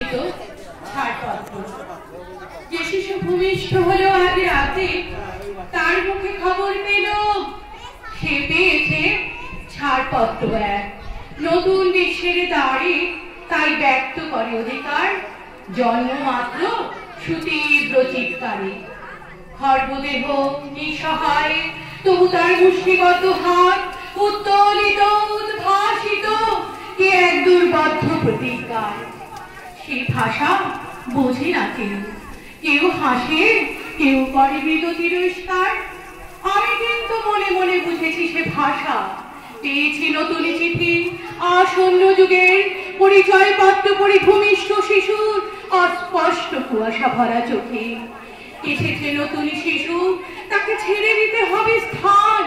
ছাড়পত্র যে শিশু ভূমিষ্ঠ হলো আজ রাতে, তার মুখে খবর পেল সে পেয়েছে ছাড়পত্র এক নতুন বিশ্বের দ্বারে, তাই ব্যক্ত করে অধিকার জন্মমাত্র সুতীব্র চিৎকারে। খর্বদেহ নিঃসহায়, তবু তার মুষ্টিবদ্ধ হাত উত্তোলিত উদ্ভাসিত কি এক দুর্বদ্ধ প্রতিজ্ঞায়। সেই ভাষা বোঝে না কেউ, কেউ হাসে, কেউ করে মৃত তিরস্কার। আমি কিন্তু মনে মনে বুঝেছি সে ভাষা পেয়েছি নতুন চিঠি আসন্ন যুগের পরিচয় পত্র পরিভূমিষ্ঠ শিশুর অস্পষ্ট কুয়াশা ভরা চোখে। এসেছে নতুন শিশু, তাকে ছেড়ে দিতে হবে স্থান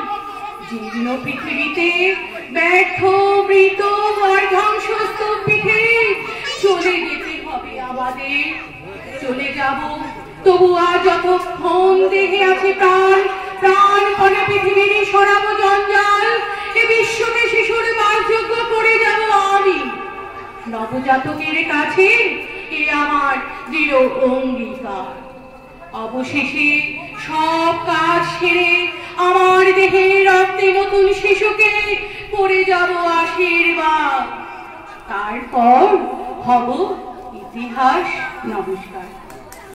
জীর্ণ পৃথিবীতে, ব্যর্থ মৃত ধ্বংসস্তূপিতে চলে যেতে হবে আমাদের। চলে যাব তবু আর যতক্ষণ দেহে আছে প্রাণ, প্রাণপণে পৃথিবীর সরাব জঞ্জাল, এ বিশ্বকে শিশুর বাসযোগ্য করে যাব আমি। নবজাতকের কাছে এ আমার দৃঢ় অঙ্গীকার। অবশেষে সব কাজ সেরে আমার দেহে রক্তে নতুন শিশুকে করে যাব আশীর্বাদ। তারপর হব ইতিহাস। নমস্কার।